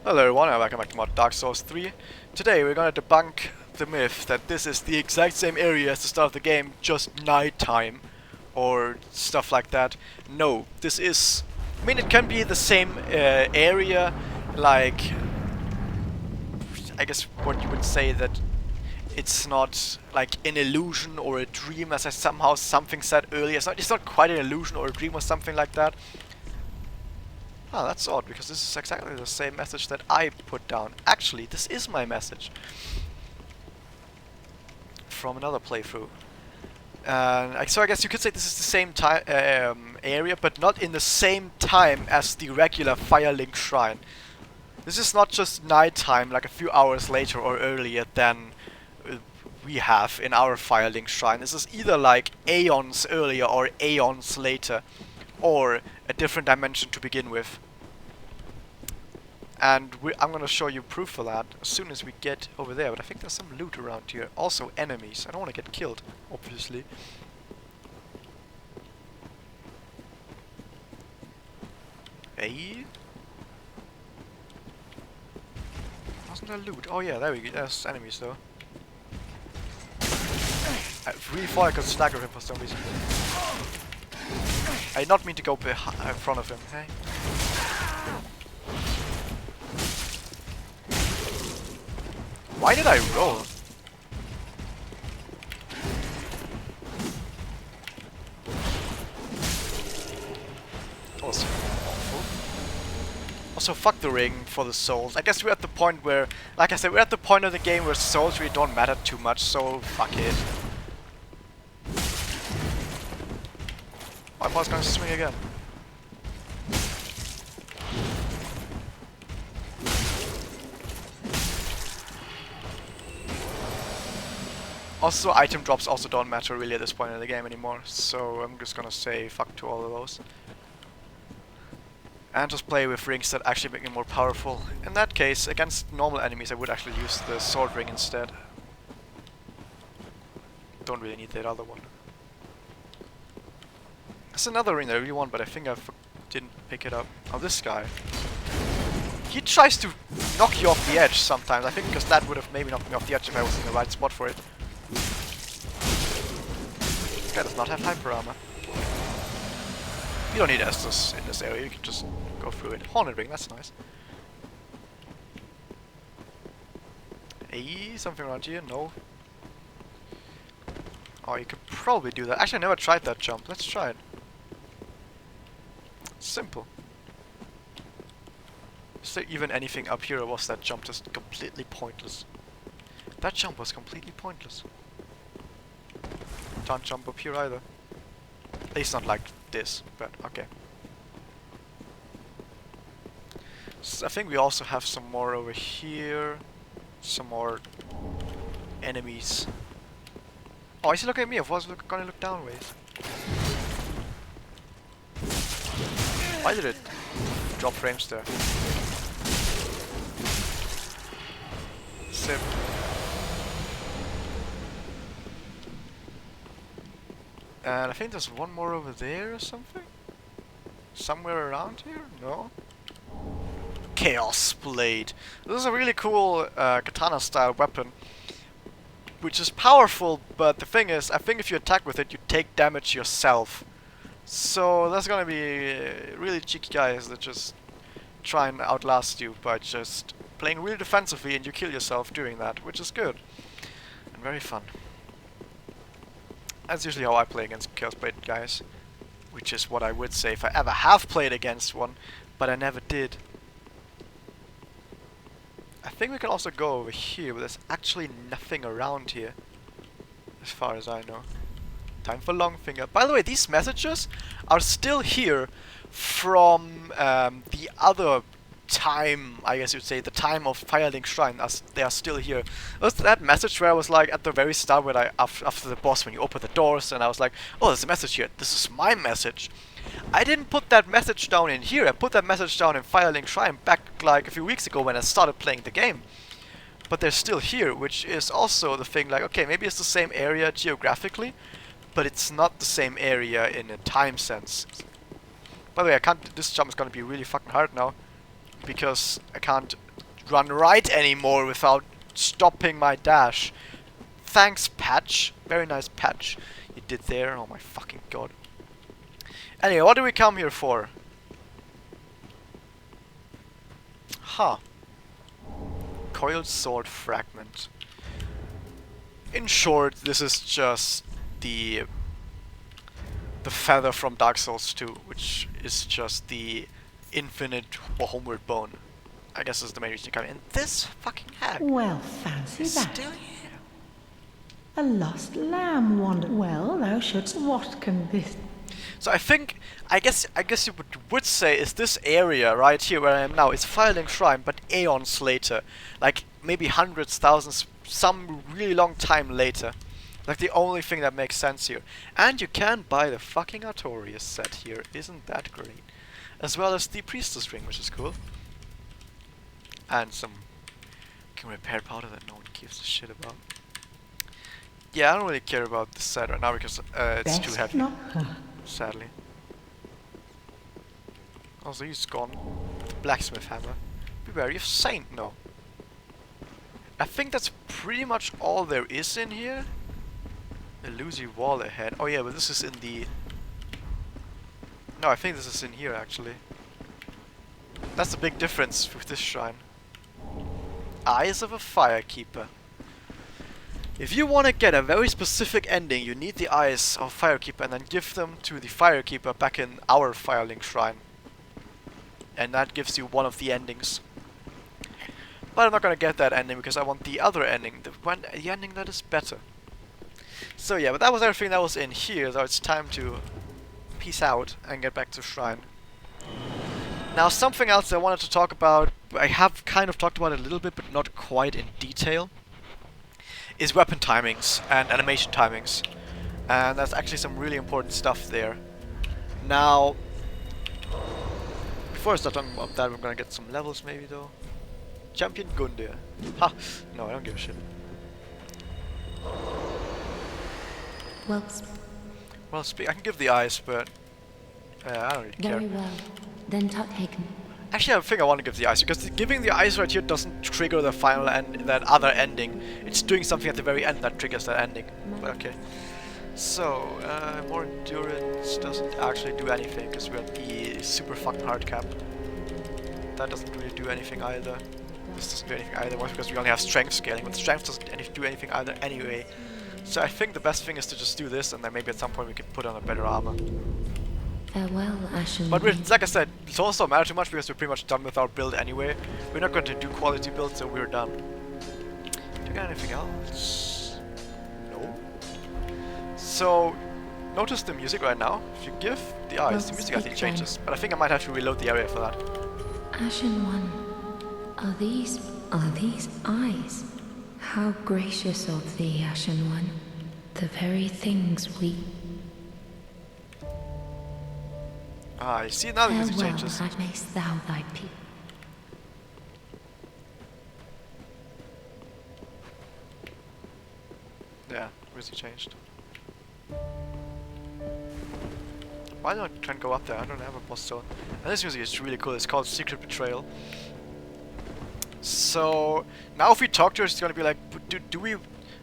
Hello everyone, and welcome back to more Dark Souls 3. Today we're gonna debunk the myth that this is the exact same area as the start of the game, just nighttime, or stuff like that. No, this is... I mean, it can be the same area, like... I guess what you would say that it's not like an illusion or a dream, as I somehow something said earlier. It's not quite an illusion or a dream or something like that. Ah, that's odd, because this is exactly the same message that I put down. Actually, this is my message from another playthrough. So I guess you could say this is the same time area, but not in the same time as the regular Firelink Shrine. This is not just nighttime, like a few hours later or earlier than we have in our Firelink Shrine. This is either like aeons earlier or aeons later, or a different dimension to begin with. And I'm gonna show you proof for that as soon as we get over there. But I think there's some loot around here. Also enemies. I don't want to get killed, obviously. Hey. Wasn't there loot? Oh yeah, there we go. There's enemies though. I really thought I could stagger him for some reason. I did not mean to go in front of him. Hey. Why did I roll? That was awful. Also, fuck the ring for the souls. I guess we're at the point where, like I said, we're at the point of the game where souls really don't matter too much, so fuck it. My boss gonna swing again. Also, item drops also don't matter really at this point in the game anymore, so I'm just gonna say fuck to all of those. And just play with rings that actually make me more powerful. In that case, against normal enemies I would actually use the sword ring instead. Don't really need that other one. There's another ring that I really want, but I think I didn't pick it up. Oh, this guy. He tries to knock you off the edge sometimes, I think because that would have maybe knocked me off the edge if I was in the right spot for it. This guy does not have hyper armor. You don't need Estus in this area, you can just go through it. Hornet ring, that's nice. Hey, something around here? No. Oh, you could probably do that. Actually, I never tried that jump. Let's try it. Simple. Is there even anything up here, or was that jump just completely pointless? That jump was completely pointless. Can't jump up here either. At least not like this, but okay. So I think we also have some more over here. Some more enemies. Oh, is he looking at me? I was gonna look downways. Why did it drop frames there? Sip. And I think there's one more over there or something? Somewhere around here? No? Chaos Blade. This is a really cool katana style weapon, which is powerful, but the thing is, I think if you attack with it, you take damage yourself. So there's gonna be really cheeky guys that just try and outlast you by just playing really defensively, and you kill yourself doing that, which is good and very fun. That's usually how I play against Chaos Blade guys, which is what I would say if I ever have played against one, but I never did. I think we can also go over here, but there's actually nothing around here, as far as I know. Time for Longfinger. By the way, these messages are still here from the other time, I guess you'd say, the time of Firelink Shrine. They are still here. It was that message where I was like, at the very start, when after the boss, when you open the doors, and I was like, oh, there's a message here. This is my message. I didn't put that message down in here. I put that message down in Firelink Shrine back like a few weeks ago when I started playing the game. But they're still here, which is also the thing, like, okay, maybe it's the same area geographically, but it's not the same area in a time sense. By the way, I can't. This jump is gonna be really fucking hard now, because I can't run right anymore without stopping my dash. Thanks, patch. Very nice patch you did there. Oh my fucking god. Anyway, what do we come here for? Huh. Coiled sword fragment. In short, this is just the feather from Dark Souls 2, which is just the infinite homeward bone. I guess is the main reason you come in. And this fucking hack. Well, fancy is that. still here. A lost lamb wandered. Well, thou shouldst. What can this? So I guess you would say is this area right here where I am now is Firelink Shrine, but aeons later, like maybe hundreds, thousands, some really long time later. Like the only thing that makes sense here. And you can buy the fucking Artorias set here. Isn't that great? As well as the Priestess Ring, which is cool. And some can repair powder that no one gives a shit about. Yeah, I don't really care about this set right now because it's too heavy. Sadly. Also, he's gone. The blacksmith hammer. Be wary of Saint, no. I think that's pretty much all there is in here. Illusory wall ahead. Oh yeah, but this is in the... No, I think this is in here actually. That's the big difference with this shrine. Eyes of a Firekeeper. If you want to get a very specific ending, you need the eyes of Firekeeper and then give them to the Firekeeper back in our Firelink Shrine. And that gives you one of the endings. But I'm not gonna get that ending because I want the other ending, the ending that is better. So yeah, but that was everything that was in here, so it's time to peace out and get back to Shrine. Now something else I wanted to talk about, I have kind of talked about it a little bit, but not quite in detail, is weapon timings and animation timings. And that's actually some really important stuff there. Now, before I start talking about that, I'm gonna get some levels maybe though. Champion Gundir. Ha! No, I don't give a shit. Well, I can give the eyes, but I don't really care. very well. Then taken. Actually, I think I want to give the eyes, because giving the eyes right here doesn't trigger the final that other ending. It's doing something at the very end that triggers that ending. But okay. So, more endurance doesn't actually do anything, because we're at the super fucking hard cap. That doesn't really do anything either. This doesn't do anything either, because we only have strength scaling, but strength doesn't do anything either anyway. So I think the best thing is to just do this, and then maybe at some point we can put on a better armor. Farewell, Ashen. But like I said, it also doesn't matter too much because we're pretty much done with our build anyway. We're not going to do quality builds, so we're done. Do you got anything else? No. So, notice the music right now. If you give the eyes, the music actually changes. But I think I might have to reload the area for that. Ashen One, are these eyes? How gracious of thee, Ashen One. The very things we... Ah, you see now the music changes. Farewell, and mayst thou thy peace. Yeah, music changed. Why don't I try and go up there? I don't have a boss zone. And this music is really cool. It's called Secret Betrayal. So now if we talk to her, she's gonna be like, do we?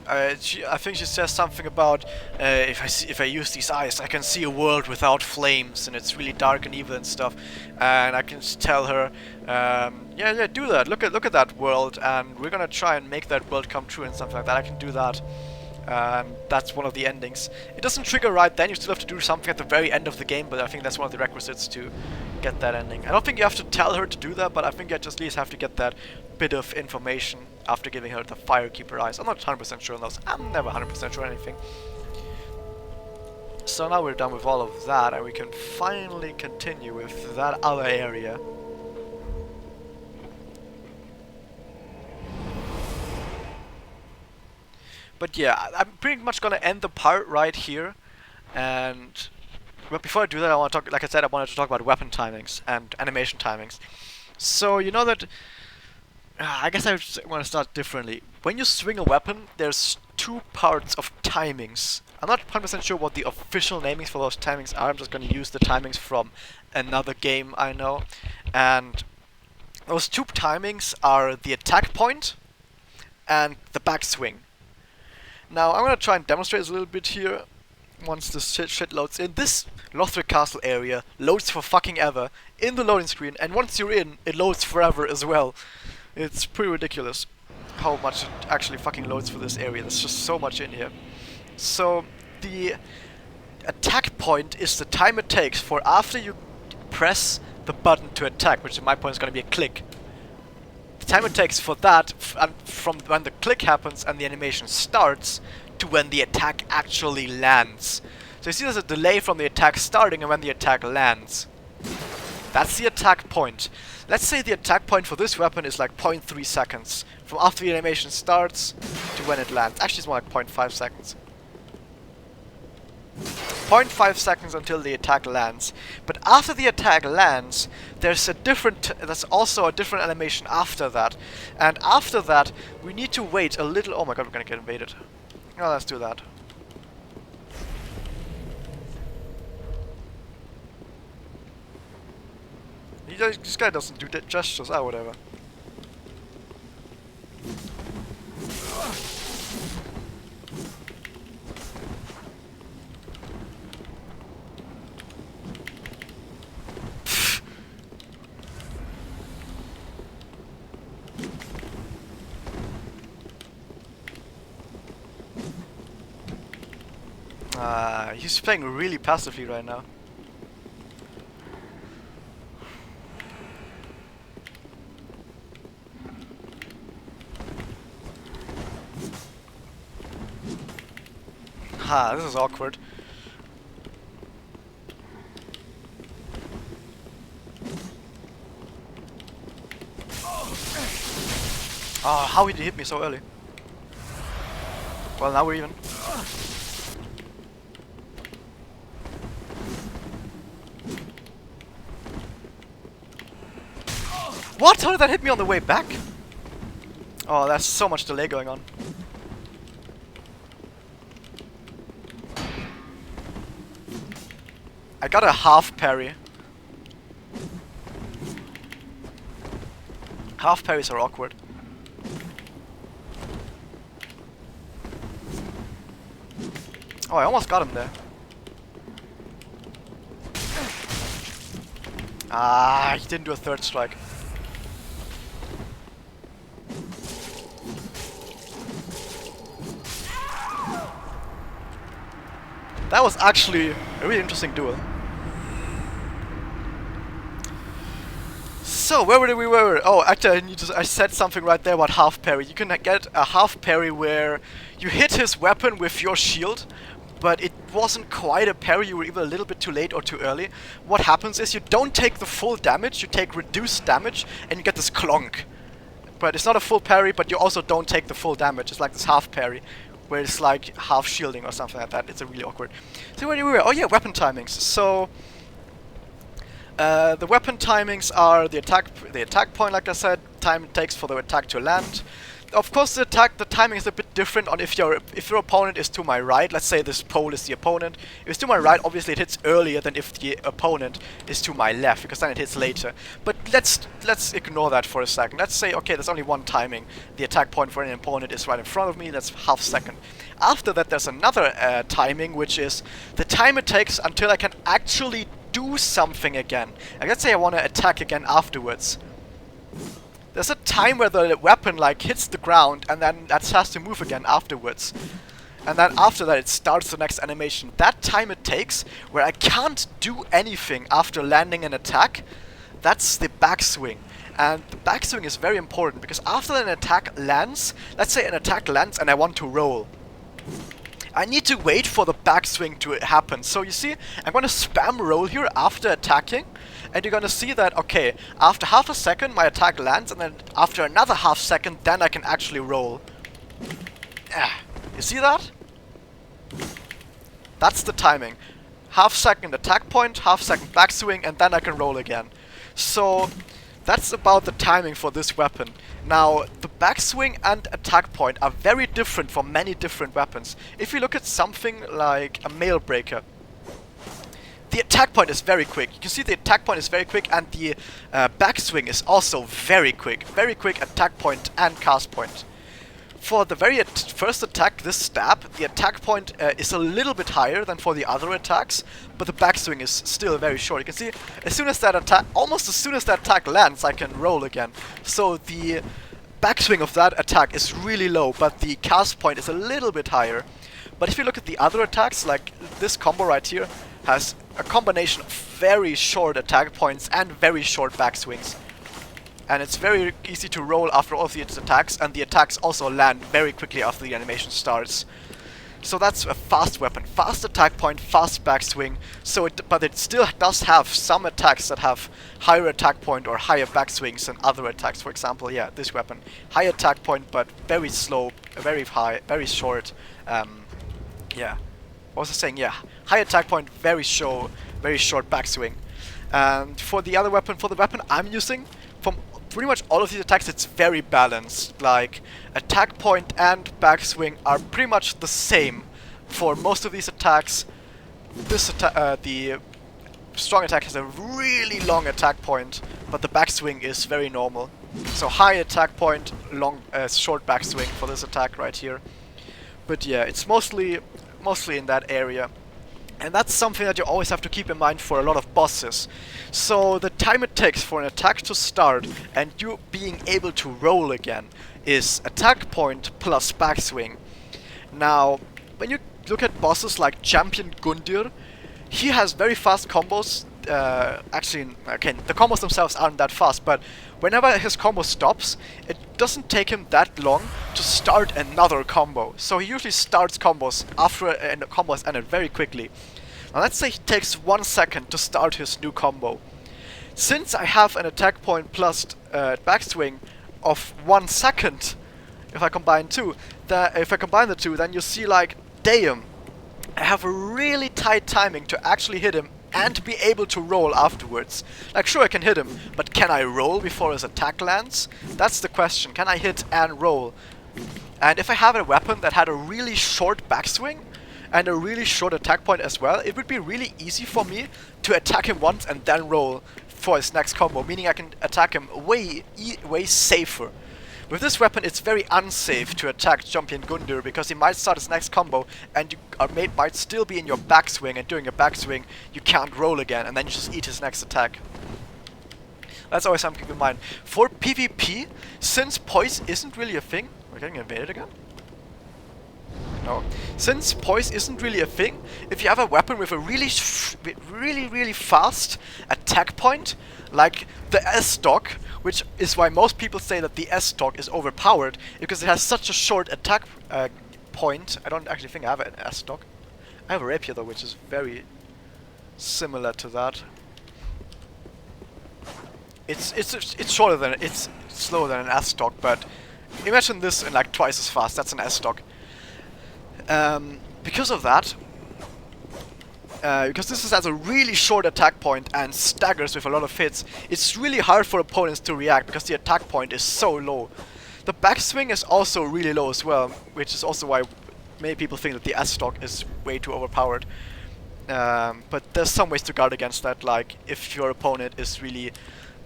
I think she says something about if I use these eyes, I can see a world without flames, and it's really dark and evil and stuff. And I can tell her, yeah, do that. Look at that world, and we're gonna try and make that world come true and something like that. I can do that. That's one of the endings. It doesn't trigger right then. You still have to do something at the very end of the game, but I think that's one of the requisites to get that ending. I don't think you have to tell her to do that, but I think you just at least have to get that bit of information after giving her the Firekeeper eyes. I'm not 100% sure on those. I'm never 100% sure on anything. So now we're done with all of that, and we can finally continue with that other area. But yeah, I'm pretty much gonna end the part right here. And but before I do that, I want to talk. Like I said, I wanted to talk about weapon timings and animation timings. So you know that. I guess I want to start differently. When you swing a weapon, there's two parts of timings. I'm not 100% sure what the official namings for those timings are. I'm just going to use the timings from another game I know. And Those two timings are the attack point and the backswing. Now I'm gonna try and demonstrate this a little bit here. Once this shit loads in, this Lothric Castle area loads for fucking ever in the loading screen, and once you're in, it loads forever as well. It's pretty ridiculous how much it actually fucking loads for this area. There's just so much in here. So the attack point is the time it takes for after you press the button to attack, which in my point is going to be a click. The time it takes for that from when the click happens and the animation starts to when the attack actually lands. So you see there's a delay from the attack starting and when the attack lands. That's the attack point. Let's say the attack point for this weapon is like 0.3 seconds. From after the animation starts to when it lands. Actually it's more like 0.5 seconds. 0.5 seconds until the attack lands. But after the attack lands, there's also a different animation after that. And after that, we need to wait a little. Oh my god, we're gonna get invaded. Oh, let's do that. This guy doesn't do gestures, whatever. He's playing really passively right now. Ha, this is awkward. Oh, how did he hit me so early? Well, now we're even. What? How did that hit me on the way back? Oh, there's so much delay going on. I got a half parry. Half parries are awkward. Oh, I almost got him there. Ah, he didn't do a third strike. That was actually a really interesting duel. So, where were we? Oh, actually, I said something right there about half parry. You can get a half parry where you hit his weapon with your shield, but it wasn't quite a parry. You were either a little bit too late or too early. What happens is you don't take the full damage, you take reduced damage, and you get this clonk. But it's not a full parry, but you also don't take the full damage. It's like this half parry, where it's like half shielding or something like that. It's a really awkward. So where were we? Oh yeah, weapon timings. So the weapon timings are the attack point, like I said, time it takes for the attack to land. Of course, the timing is a bit different on if your opponent is to my right. Let's say this pole is the opponent. If it's to my right, obviously it hits earlier than if the opponent is to my left, because then it hits later. But let's ignore that for a second. Let's say, okay, there's only one timing. The attack point for an opponent is right in front of me. That's half second. After that, there's another timing, which is the time it takes until I can actually do something again. And let's say I want to attack again afterwards. There's a time where the weapon like hits the ground and then that has to move again afterwards. And then after that it starts the next animation. That time it takes where I can't do anything after landing an attack, that's the backswing. And the backswing is very important because after an attack lands, let's say an attack lands and I want to roll. I need to wait for the backswing to happen. So you see, I'm gonna spam roll here after attacking. And you're gonna see that, okay, after half a second my attack lands, and then after another half second, then I can actually roll. You see that? That's the timing. Half second attack point, half second backswing, and then I can roll again. So that's about the timing for this weapon. Now, the backswing and attack point are very different for many different weapons. If you look at something like a mail breaker, the attack point is very quick. You can see the attack point is very quick, and the backswing is also very quick. Very quick attack point and cast point. For the very first attack, this stab, the attack point is a little bit higher than for the other attacks, but the backswing is still very short. You can see, as soon as that attack, almost as soon as that attack lands, I can roll again. So the backswing of that attack is really low, but the cast point is a little bit higher. But if you look at the other attacks, like this combo right here, has a combination of very short attack points and very short backswings. And it's very easy to roll after all of its attacks, and the attacks also land very quickly after the animation starts. So that's a fast weapon. Fast attack point, fast backswing, but it still does have some attacks that have higher attack point or higher backswings than other attacks. For example, yeah, this weapon. High attack point, but very slow, very high, very short. Yeah. What was I saying? Yeah. High attack point, very short backswing. And for the other weapon, for the weapon I'm using, from pretty much all of these attacks, it's very balanced. Like, attack point and backswing are pretty much the same for most of these attacks. This the strong attack has a really long attack point, but the backswing is very normal. So high attack point, short backswing for this attack right here. But yeah, it's mostly in that area. And that's something that you always have to keep in mind for a lot of bosses. So the time it takes for an attack to start and you being able to roll again is attack point plus backswing. Now, when you look at bosses like Champion Gundyr, he has very fast combos. Actually, again, the combos themselves aren't that fast, but whenever his combo stops, it doesn't take him that long to start another combo. So he usually starts combos after a combo has ended very quickly. Now let's say he takes 1 second to start his new combo. Since I have an attack point plus backswing of 1 second, if I combine the two, then you see, like, damn, I have a really tight timing to actually hit him and be able to roll afterwards. Like, sure, I can hit him, but can I roll before his attack lands? That's the question. Can I hit and roll? And if I have a weapon that had a really short backswing and a really short attack point as well, it would be really easy for me to attack him once and then roll for his next combo, meaning I can attack him way safer. With this weapon, it's very unsafe to attack Champion Gundyr because he might start his next combo and you might still be in your backswing, and during your backswing you can't roll again, and then you just eat his next attack. That's always something to keep in mind. For PvP, since poise isn't really a thing... We're getting invaded again? No. Since poise isn't really a thing, if you have a weapon with a really fast attack point, like the S-Stock, which is why most people say that the S-Stock is overpowered, because it has such a short attack point. I don't actually think I have an S-Stock. I have a rapier though, which is very similar to that. It's shorter than it's slower than an S-Stock, but imagine this in like twice as fast. That's an S-Stock. Because of that, because this has a really short attack point and staggers with a lot of hits, it's really hard for opponents to react because the attack point is so low. The backswing is also really low as well, which is also why many people think that the S-Stock is way too overpowered. But there's some ways to guard against that, like if your opponent is really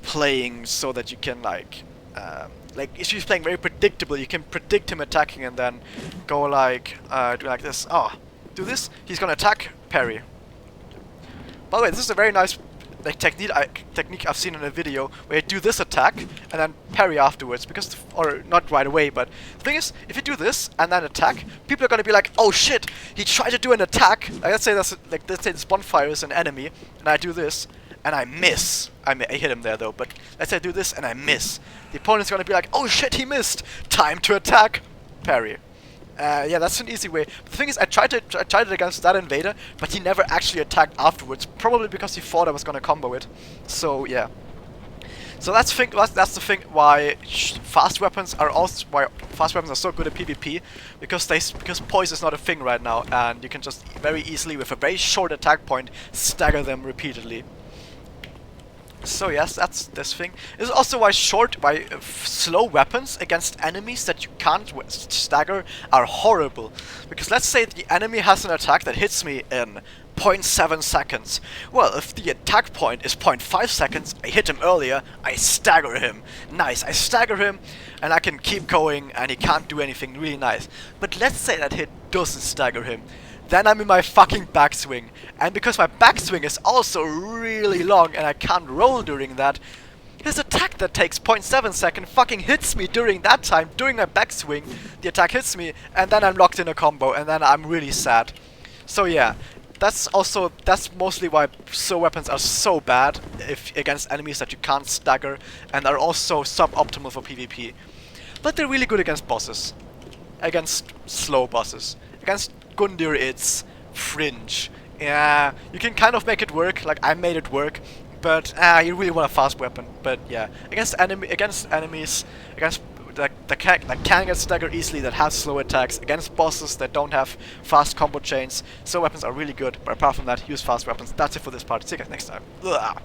playing so that you can like if he's playing very predictable, you can predict him attacking and then go like, do like this. Oh, do this, he's gonna attack, parry. By the way, this is a very nice technique I've seen in a video where you do this attack and then parry afterwards, because, or not right away, but the thing is, if you do this and then attack, people are gonna be like, oh shit, he tried to do an attack. Like, let's say this bonfire is an enemy, and I do this, and I miss. I hit him there though, but let's say I do this and I miss. The opponent's gonna be like, oh shit, he missed! Time to attack! Parry. Yeah, that's an easy way. But the thing is, I tried it against that invader, but he never actually attacked afterwards, probably because he thought I was gonna combo it. So yeah. So that's the thing why fast weapons are so good at PvP, because poise is not a thing right now, and you can just very easily, with a very short attack point, stagger them repeatedly. So yes, that's this thing. This is also why slow weapons against enemies that you can't stagger are horrible. Because let's say the enemy has an attack that hits me in 0.7 seconds. Well, if the attack point is 0.5 seconds, I hit him earlier, I stagger him. Nice, I stagger him, and I can keep going, and he can't do anything. Really nice. But let's say that hit doesn't stagger him. Then I'm in my fucking backswing. And because my backswing is also really long, and I can't roll during that, his attack that takes 0.7 second fucking hits me during that time, during my backswing. The attack hits me, and then I'm locked in a combo, and then I'm really sad. So yeah, that's mostly why slow weapons are so bad if against enemies that you can't stagger, and are also suboptimal for PvP. But they're really good against bosses. Against slow bosses. Against Gundyr it's fringe. Yeah, you can kind of make it work, like I made it work. But you really want a fast weapon. But yeah, against enemies, against that can get staggered easily, that have slow attacks, against bosses that don't have fast combo chains, slow weapons are really good. But apart from that, use fast weapons. That's it for this part. See you guys next time. Ugh.